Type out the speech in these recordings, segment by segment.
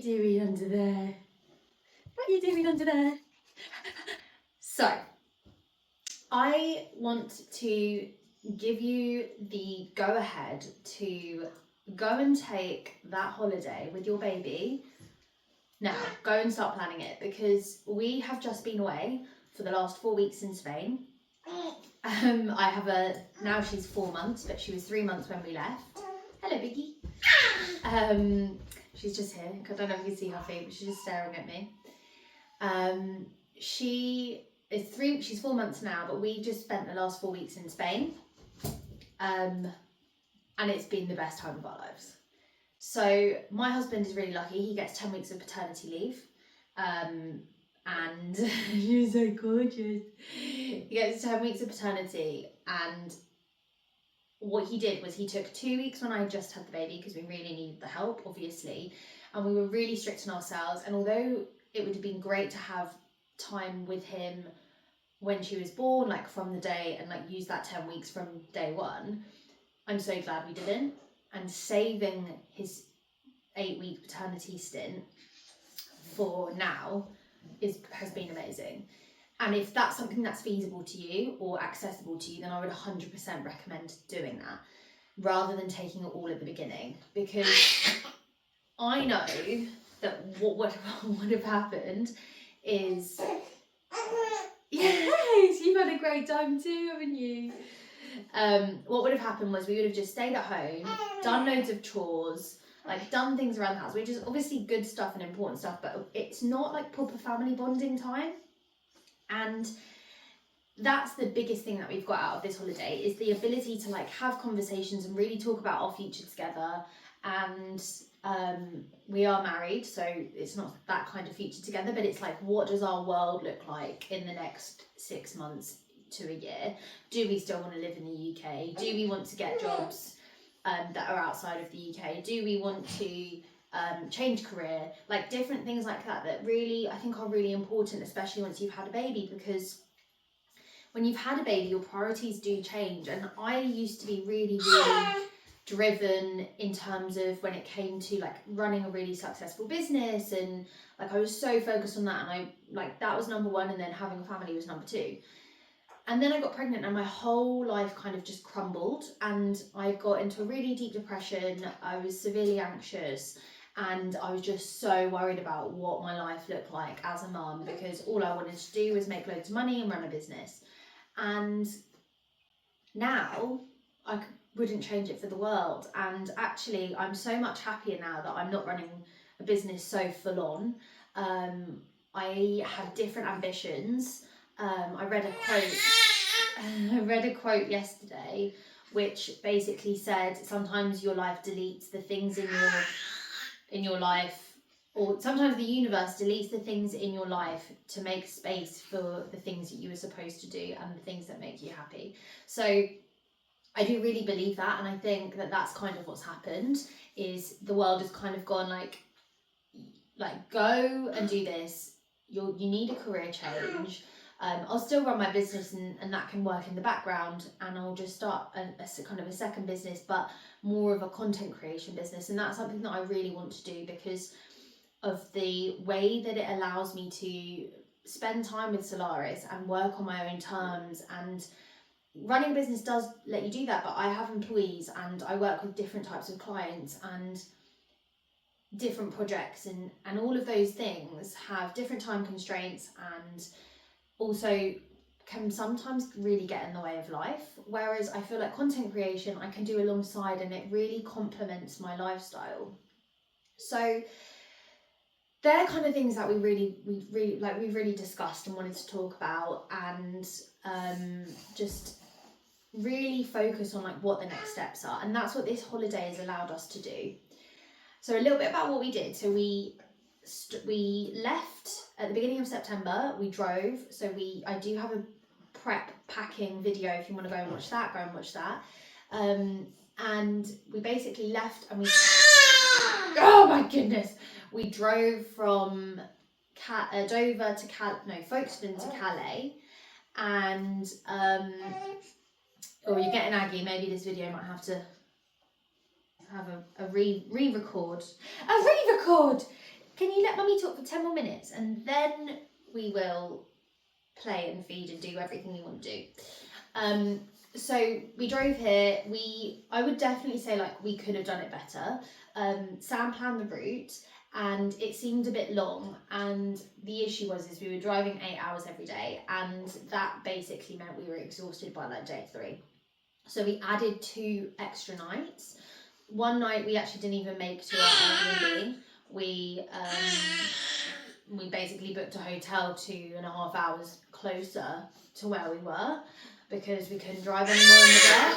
doing under there? What are you doing under there? So, I want to give you the go-ahead to go and take that holiday with your baby. Now, go and start planning it, because we have just been away for the last 4 weeks in Spain. I have now she's 4 months, but she was 3 months when we left. Hello, Biggie. She's just here. I don't know if you can see her feet, but she's just staring at me. She's 4 months now, but we just spent the last 4 weeks in Spain. And it's been the best time of our lives. So my husband is really lucky. He gets 10 weeks of paternity leave. And you're so gorgeous. He gets 10 weeks of paternity, and what he did was he took 2 weeks when I just had the baby, because we really needed the help, obviously, and we were really strict on ourselves. And although it would have been great to have time with him when she was born, like from the day, and like use that 10 weeks from day one, I'm so glad we didn't. And saving his 8-week paternity stint for now has been amazing. And if that's something that's feasible to you or accessible to you, then I would 100% recommend doing that, rather than taking it all at the beginning. Because I know that what would have happened is... Yes, you've had a great time too, haven't you? What would have happened was we would have just stayed at home, done loads of chores, like done things around the house, which is obviously good stuff and important stuff, but it's not like proper family bonding time. And that's the biggest thing that we've got out of this holiday, is the ability to like have conversations and really talk about our future together. And we are married, so it's not that kind of future together, but it's like, what does our world look like in the next 6 months to a year? Do we still want to live in the UK? Do we want to get jobs that are outside of the UK? Do we want to change career? Like different things like that really, I think, are really important, especially once you've had a baby, because when you've had a baby, your priorities do change. And I used to be really driven in terms of when it came to like running a really successful business, and like I was so focused on that, and I like that was number one, and then having a family was number two. And then I got pregnant, and my whole life kind of just crumbled, and I got into a really deep depression. I was severely anxious, and I was just so worried about what my life looked like as a mum, because all I wanted to do was make loads of money and run a business. And now I wouldn't change it for the world. And actually, I'm so much happier now that I'm not running a business so full on. I have different ambitions. I read a quote yesterday, which basically said, sometimes your life deletes the things in your life, or sometimes the universe deletes the things in your life to make space for the things that you were supposed to do and the things that make you happy. So I do really believe that, and I think that that's kind of what's happened, is the world has kind of gone like go and do this. You need a career change. I'll still run my business, and that can work in the background, and I'll just start a kind of a second business, but more of a content creation business. And that's something that I really want to do, because of the way that it allows me to spend time with Solaris and work on my own terms. And running a business does let you do that, but I have employees, and I work with different types of clients and different projects, and all of those things have different time constraints, and also can sometimes really get in the way of life. Whereas I feel like content creation I can do alongside, and it really complements my lifestyle. So they're kind of things that we really discussed and wanted to talk about, and just really focus on like what the next steps are. And that's what this holiday has allowed us to do. So a little bit about what we did. So we left at the beginning of September. We drove. So I do have a prep packing video. If you want to go and watch that, go and watch that. And we basically left, and oh my goodness, we drove from Dover to Folkestone to Calais. And you're getting aggy. Maybe this video might have to have a re-record. can you let mummy talk for 10 more minutes and then we will play and feed and do everything you want to do. So we drove here. I would definitely say like we could have done it better. Sam planned the route and it seemed a bit long, and the issue was we were driving 8 hours every day, and that basically meant we were exhausted by like day 3. So we added 2 extra nights. One night we actually didn't even make to our Airbnb. We basically booked a hotel 2.5 hours closer to where we were because we couldn't drive anymore in the dark.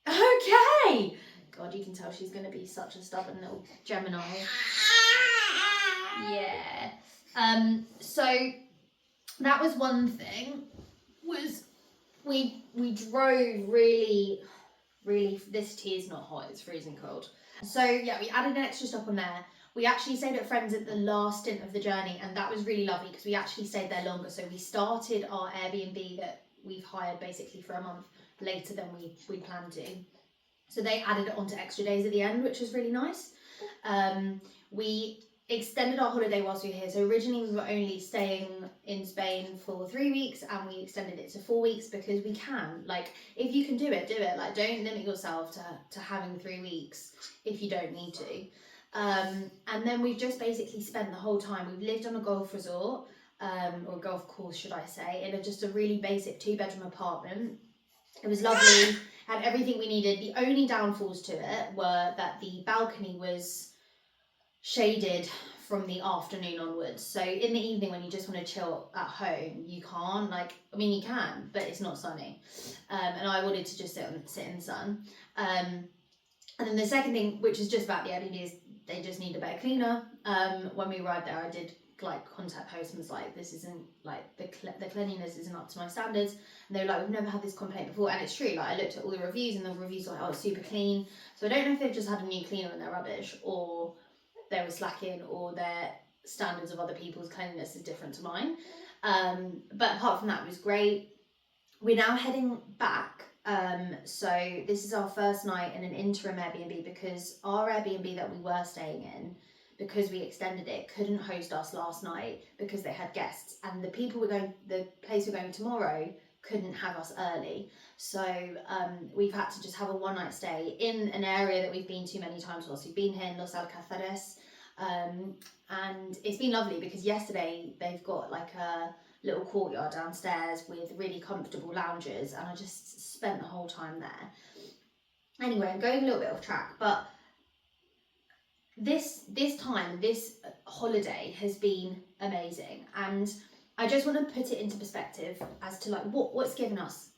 Okay! God, you can tell she's going to be such a stubborn little Gemini. Yeah. So that was one thing, was we drove really, this tea is not hot, it's freezing cold. So yeah, we added an extra stop on there. We actually stayed at friends at the last stint of the journey, and that was really lovely because we actually stayed there longer. So we started our Airbnb that we've hired basically for a month later than we planned to. So they added it onto extra days at the end, which was really nice. We extended our holiday whilst we were here. So originally we were only staying in Spain for 3 weeks, and we extended it to 4 weeks because we can. Like, if you can do it, do it. Like, don't limit yourself to having 3 weeks if you don't need to. And then we've just basically spent the whole time. We've lived on a golf resort, or golf course, should I say, in just a really basic 2-bedroom apartment. It was lovely, had everything we needed. The only downfalls to it were that the balcony was shaded from the afternoon onwards. So in the evening when you just want to chill at home, you can't. Like, I mean, you can, but it's not sunny. And I wanted to just sit in the sun. And then the second thing, which is just about the Airbnb, is they just need a better cleaner. When we arrived there, I did like contact host and was like, this isn't like the cleanliness isn't up to my standards, and they were like, we've never had this complaint before. And it's true, like I looked at all the reviews and the reviews were like, oh, it's super clean. So I don't know if they've just had a new cleaner and they're rubbish, or they were slacking, or their standards of other people's cleanliness is different to mine. But apart from that, it was great. We're now heading back. So this is our first night in an interim Airbnb because our Airbnb that we were staying in, because we extended it, couldn't host us last night because they had guests, and the place we're going tomorrow couldn't have us early. So we've had to just have a 1-night stay in an area that we've been to many times whilst we've been here in Los Alcaceres. And it's been lovely because yesterday they've got like a little courtyard downstairs with really comfortable lounges, and I just spent the whole time there. Anyway, I'm going a little bit off track, but this holiday has been amazing, and I just want to put it into perspective as to like what it's given us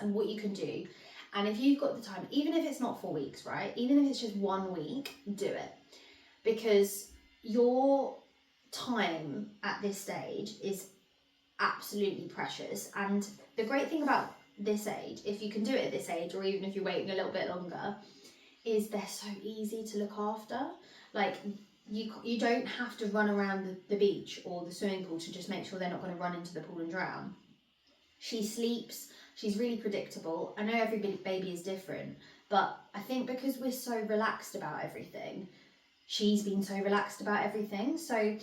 and what you can do. And if you've got the time, even if it's not 4 weeks, right, even if it's just 1 week, do it, because your time at this stage is absolutely precious. And the great thing about this age, if you can do it at this age, or even if you're waiting a little bit longer, is they're so easy to look after. Like, you don't have to run around the beach or the swimming pool to just make sure they're not going to run into the pool and drown. She sleeps, she's really predictable. I know every baby is different, but I think because we're so relaxed about everything, she's been so relaxed about everything. So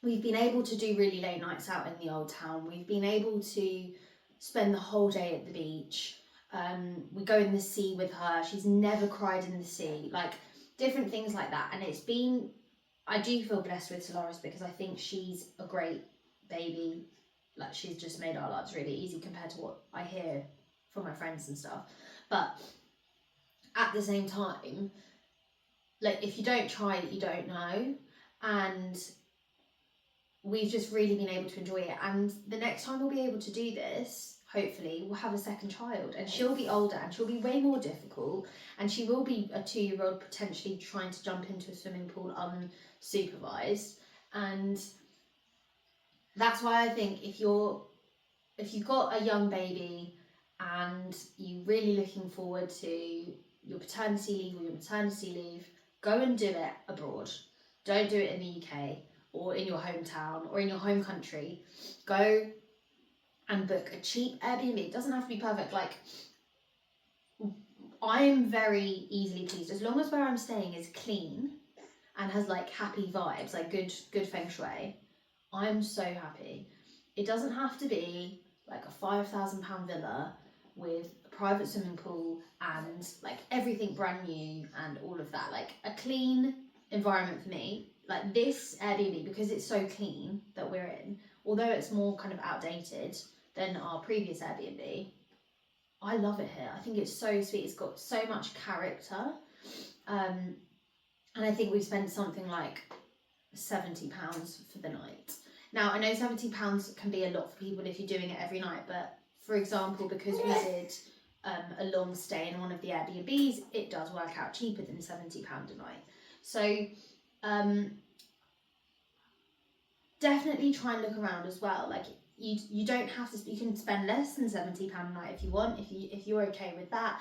we've been able to do really late nights out in the old town. We've been able to spend the whole day at the beach. We go in the sea with her. She's never cried in the sea. Like, different things like that. And it's been, I do feel blessed with Solaris because I think she's a great baby. Like, she's just made our lives really easy compared to what I hear from my friends and stuff. But at the same time, like, if you don't try it, you don't know. And we've just really been able to enjoy it. And the next time we'll be able to do this, hopefully, we'll have a second child, and she'll be older and she'll be way more difficult, and she will be a 2-year-old potentially trying to jump into a swimming pool unsupervised. And that's why I think if you've got a young baby and you're really looking forward to your paternity leave or your maternity leave, go and do it abroad. Don't do it in the UK or in your hometown or in your home country. Go and book a cheap Airbnb. It doesn't have to be perfect. Like, I am very easily pleased as long as where I'm staying is clean and has like happy vibes, like good feng shui, I'm so happy. It doesn't have to be like a £5,000 villa with a private swimming pool and like everything brand new and all of that. Like a clean environment for me, like this Airbnb, because it's so clean that we're in, although it's more kind of outdated than our previous Airbnb, I love it here. I think it's so sweet. It's got so much character. And I think we spent something like £70 for the night. Now, I know £70 can be a lot for people if you're doing it every night, but for example, because we did a long stay in one of the Airbnbs, it does work out cheaper than £70 a night. So definitely try and look around as well. Like you don't have to, you can spend less than £70 a night if you want, if you're okay with that.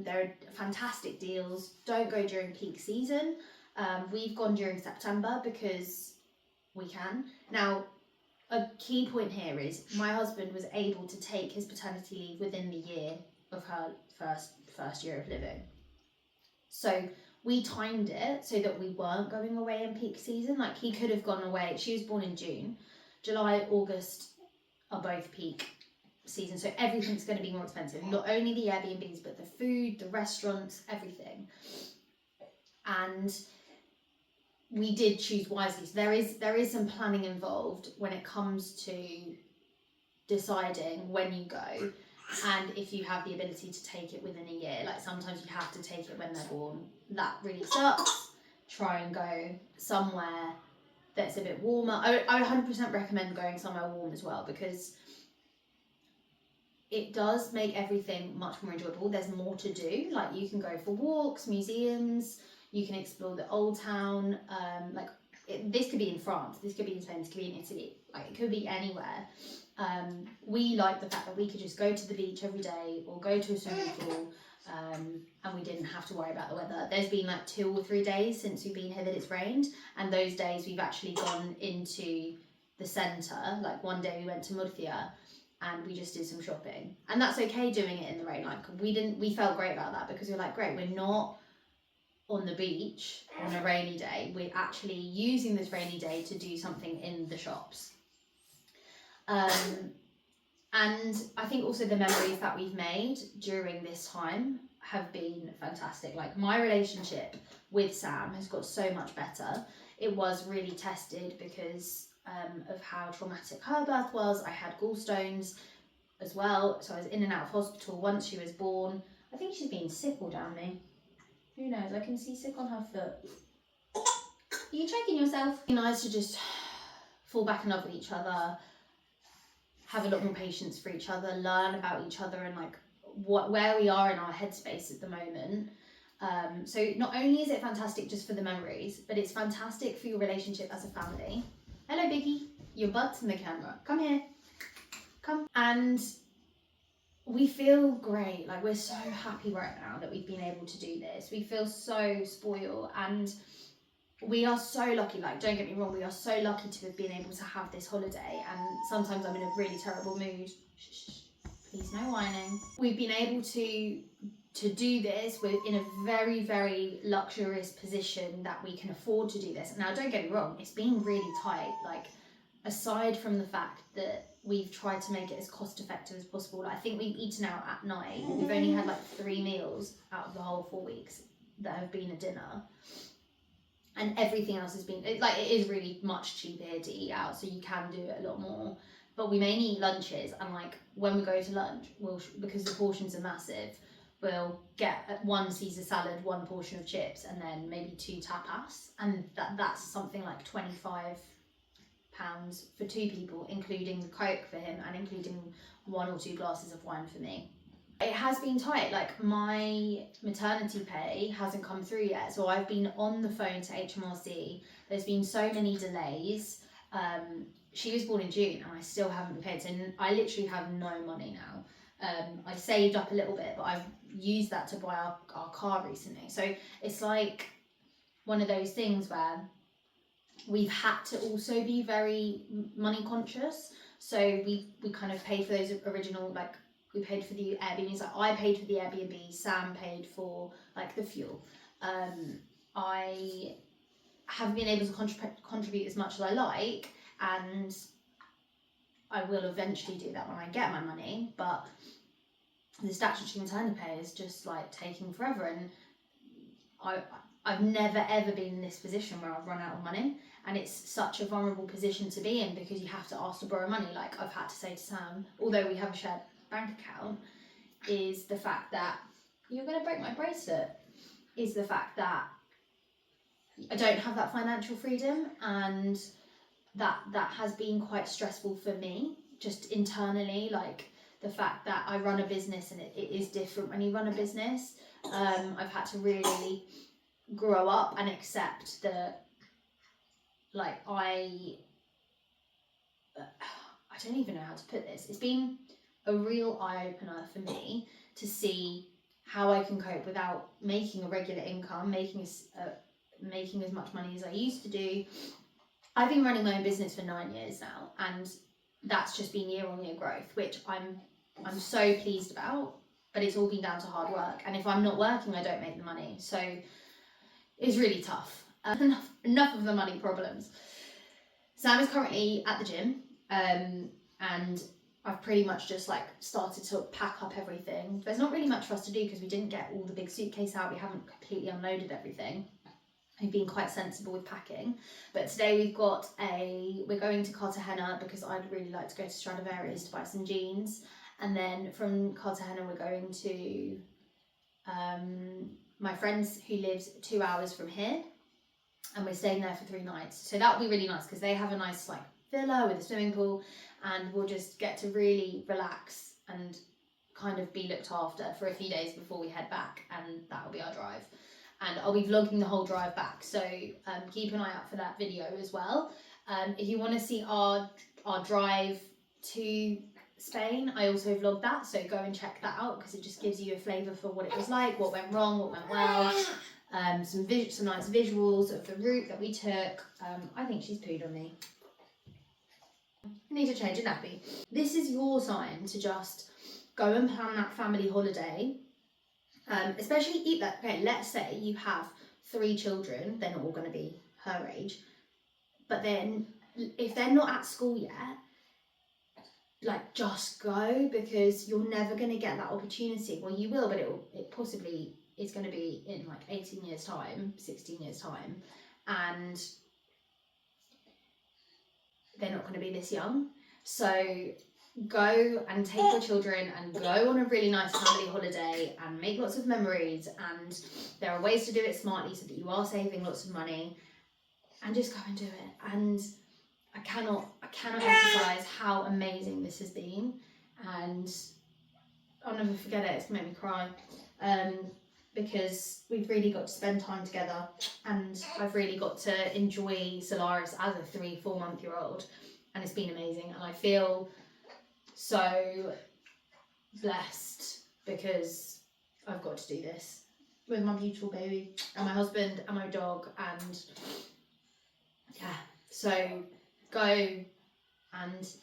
There are fantastic deals. Don't go during peak season. We've gone during September because we can. Now, a key point here is my husband was able to take his paternity leave within the year of her first year of living. So we timed it so that we weren't going away in peak season. Like he could have gone away. She was born in June. July, August are both peak season. So everything's going to be more expensive. Not only the Airbnbs, but the food, the restaurants, everything. And we did choose wisely. So there is some planning involved when it comes to deciding when you go and if you have the ability to take it within a year. Like sometimes you have to take it when they're born. That really sucks. Try and go somewhere that's a bit warmer. I would 100% recommend going somewhere warm as well, because it does make everything much more enjoyable. There's more to do. Like you can go for walks, museums, you can explore the old town. This could be in France, this could be in Spain, this could be in Italy. Like it could be anywhere. We like the fact that we could just go to the beach every day or go to a swimming pool, and we didn't have to worry about the weather. There's been like 2 or 3 days since we've been here that it's rained, and those days we've actually gone into the centre. Like one day we went to Murcia and we just did some shopping, and that's okay doing it in the rain. Like we felt great about that, because we're like, great, we're not on the beach on a rainy day, we're actually using this rainy day to do something in the shops. And I think also the memories that we've made during this time have been fantastic. Like my relationship with Sam has got so much better. It was really tested because of how traumatic her birth was. I had gallstones as well, so I was in and out of hospital once she was born. I think she's been sick all down me. Who knows? I can see sick on her foot. Are you checking yourself? It's nice to just fall back in love with each other, have a lot more patience for each other, learn about each other and like where we are in our headspace at the moment. So not only is it fantastic just for the memories, but it's fantastic for your relationship as a family. Hello, Biggie. Your butt's in the camera. Come here. Come. And we feel great. Like we're so happy right now that we've been able to do this. We feel so spoiled, and we are so lucky. Like, don't get me wrong, we are so lucky to have been able to have this holiday. And sometimes I'm in a really terrible mood. Shh, please, no whining. We've been able to do this. We're in a very, very luxurious position that we can afford to do this. Now, don't get me wrong, it's been really tight. Like, aside from the fact that we've tried to make it as cost effective as possible. I think we've eaten out at night. We've only had like 3 meals out of the whole 4 weeks that have been a dinner. And everything else has been, like, it is really much cheaper here to eat out, so you can do it a lot more. But we mainly eat lunches, and like when we go to lunch, because the portions are massive, we'll get 1 Caesar salad, 1 portion of chips, and then maybe 2 tapas. And that's something like £25 for 2 people, including the Coke for him and including 1 or 2 glasses of wine for me. It has been tight. Like my maternity pay hasn't come through yet, so I've been on the phone to HMRC. There's been so many delays. She was born in June and I still haven't been paid, so I literally have no money now. I saved up a little bit, but I've used that to buy our car recently. So it's like one of those things where we've had to also be very money conscious. So we kind of paid for those original, like we paid for the Airbnbs. Like I paid for the Airbnb, Sam paid for like the fuel. I haven't been able to contribute as much as I like, and I will eventually do that when I get my money, but the statutory maternity pay is just like taking forever, and I've never ever been in this position where I've run out of money, and it's such a vulnerable position to be in because you have to ask to borrow money. Like I've had to say to Sam, although we have a shared bank account, is the fact that you're going to break my bracelet, is the fact that I don't have that financial freedom, and that has been quite stressful for me just internally, like the fact that I run a business and it is different when you run a business. I've had to really grow up and accept that, like, I don't even know how to put this. It's been a real eye-opener for me to see how I can cope without making a regular income, making as much money as I used to do. I've been running my own business for 9 years now, and that's just been year-on-year growth, which I'm so pleased about, but it's all been down to hard work. And if I'm not working, I don't make the money. So it's really tough. Enough of the money problems. Sam is currently at the gym, and I've pretty much just like started to pack up everything. There's not really much for us to do because we didn't get all the big suitcase out. We haven't completely unloaded everything. I've been quite sensible with packing, but today we're going to Cartagena because I'd really like to go to Stradivarius to buy some jeans, and then from Cartagena we're going to my friend's who lives 2 hours from here, and we're staying there for 3 nights. So that will be really nice because they have a nice like villa with a swimming pool, and we'll just get to really relax and kind of be looked after for a few days before we head back, and that will be our drive. And I'll be vlogging the whole drive back, so keep an eye out for that video as well. If you want to see our drive to Spain, I also vlogged that, so go and check that out because it just gives you a flavour for what it was like, what went wrong, what went well, some nice visuals of the route that we took. I think she's pooed on me. I need to change a nappy. This is your sign to just go and plan that family holiday. Especially eat that. Okay, let's say you have 3 children, they're not all going to be her age, but then if they're not at school yet, like just go, because you're never going to get that opportunity. Well, you will, but it possibly is going to be in like 18 years time, 16 years time, and they're not going to be this young. So go and take your children and go on a really nice family holiday and make lots of memories, and there are ways to do it smartly so that you are saving lots of money, and just go and do it. And I cannot emphasize how amazing this has been, and I'll never forget it. It's gonna make me cry, because we've really got to spend time together, and I've really got to enjoy Solaris as a 3-4 month-year-old, and it's been amazing, and I feel so blessed because I've got to do this with my beautiful baby and my husband and my dog, and yeah, so go and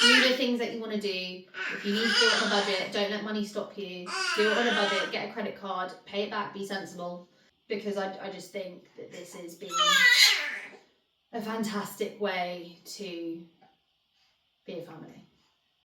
do the things that you want to do. If you need to do it on a budget, don't let money stop you. Do it on a budget, get a credit card, pay it back, be sensible, because I just think that this has been a fantastic way to be a family.